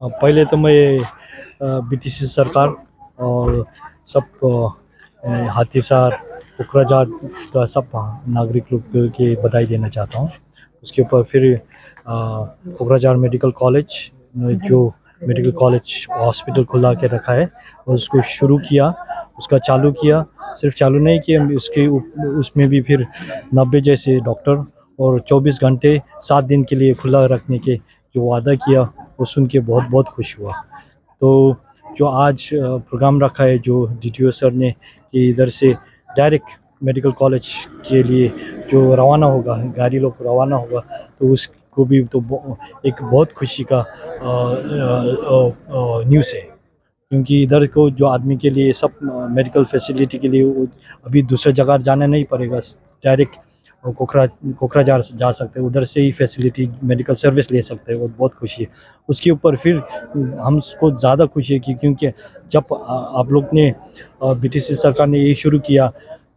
पहले तो मैं बीटीसी सरकार और सब हाथीसार कोकराझार का सब नागरिक लोग के बधाई देना चाहता हूँ। उसके ऊपर फिर कोकराझार मेडिकल कॉलेज जो मेडिकल कॉलेज हॉस्पिटल खुला के रखा है और उसको शुरू किया, उसका चालू किया। सिर्फ चालू नहीं किया, उसमें भी फिर 90 जैसे डॉक्टर और 24 घंटे 7 दिन के लिए खुला रखने के जो वादा किया वो सुन के बहुत बहुत खुश हुआ। तो जो आज प्रोग्राम रखा है जो डीटीओ सर ने कि इधर से डायरेक्ट मेडिकल कॉलेज के लिए जो रवाना होगा, गाड़ी लोग रवाना होगा, तो उसको भी तो एक बहुत खुशी का न्यूज़ है। क्योंकि इधर को जो आदमी के लिए सब मेडिकल फैसिलिटी के लिए अभी दूसरे जगह जाना नहीं पड़ेगा, डायरेक्ट कोकराझार जा सकते हैं, उधर से ही फैसिलिटी मेडिकल सर्विस ले सकते हैं। वो बहुत खुशी है। उसके ऊपर फिर हमको ज़्यादा खुशी है कि क्योंकि जब आप लोग ने बीटीसी सरकार ने ये शुरू किया,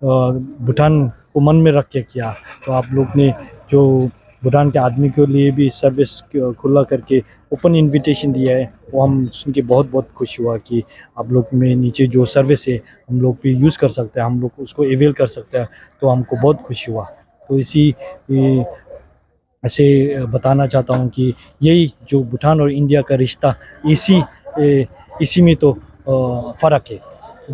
भूटान को मन में रख के किया, तो आप लोग ने जो भूटान के आदमी के लिए भी सर्विस खुला करके ओपन इनविटेशन दिया है, वो हम सुन के बहुत बहुत खुश हुआ कि आप लोग में नीचे जो सर्विस है हम लोग भी यूज़ कर सकते हैं, हम लोग उसको अवेल कर सकते हैं। तो हमको बहुत खुशी हुआ। तो ऐसे बताना चाहता हूँ कि यही जो भूटान और इंडिया का रिश्ता इसी में तो फ़र्क है।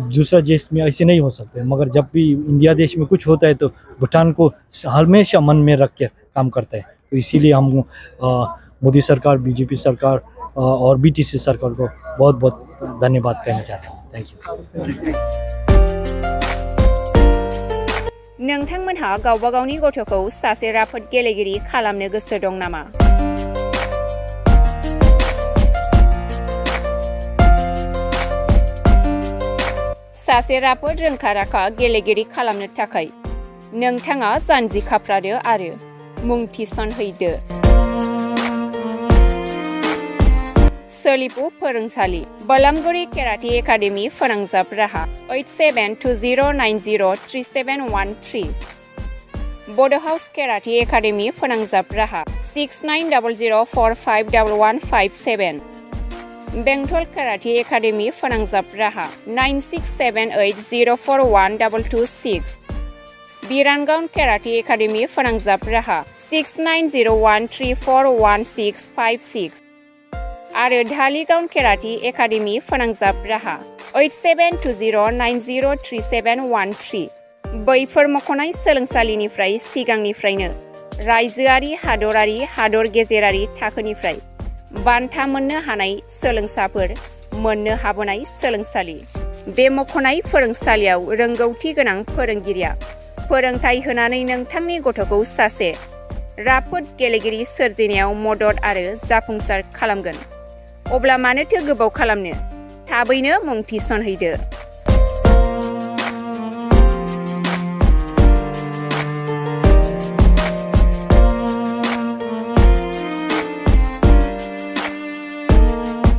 दूसरा देश में ऐसे नहीं हो सकते, मगर जब भी इंडिया देश में कुछ होता है तो भूटान को हमेशा मन में रख के काम करता है। तो इसीलिए हम मोदी सरकार, बीजेपी सरकार और बीटीसी सरकार को बहुत बहुत धन्यवाद कहना चाहता हूँ। Thank you. नोंथांमोनहा गावबा गावनि गथ'खौ सासे राफोद गेलेगिरि खालामनो गोसो दं नामा? सासे राफोद रोंखा-राखा गेलेगिरि खालामनो थाखाय नोंथाङा जानजि खाफ्रादो आरो मुं थिसनहैदो। सोलिपु फोरोंसालि बलामगुरि केराटे एकाडेमि फोनांजाब राहा 8720903713। बड' हाउस केराटे एकाडेमि फोनांजाब राहा 6900451157। बेंटल केराटे एकाडेमि फोनांजाब राहा 9678041226। बिरानगांव केराटे एकाडेमि फोनांजाब राहा 6901341656 आरो धालिगांव केराटे एकाडेमि फोनांजाब राहा 8720903713। बैफोर मख'नाय सोलोंसालिनिफ्राय सिगांनिफ्रायनो रायजोआरि, हादरारि, हादर गेजेरारि थाखोनिफ्राय बान्था मोननो हानाय सोलोंसाफोर मोननो हाबोनाय सोलोंसालि। बे मख'नाय फोरोंसालियाव रोंगौथि गोनां फोरोंगिरिया फोरोंथाय होनानै नोंथांनि गथ'खौ सासे राफोद गेलेगिरि सोरजिनायाव मदद आरो जाफुंसार खालामगोन। अब्ला मानोथो गोबाव खालामनो? थाबैनो मुं थिसनहैदो।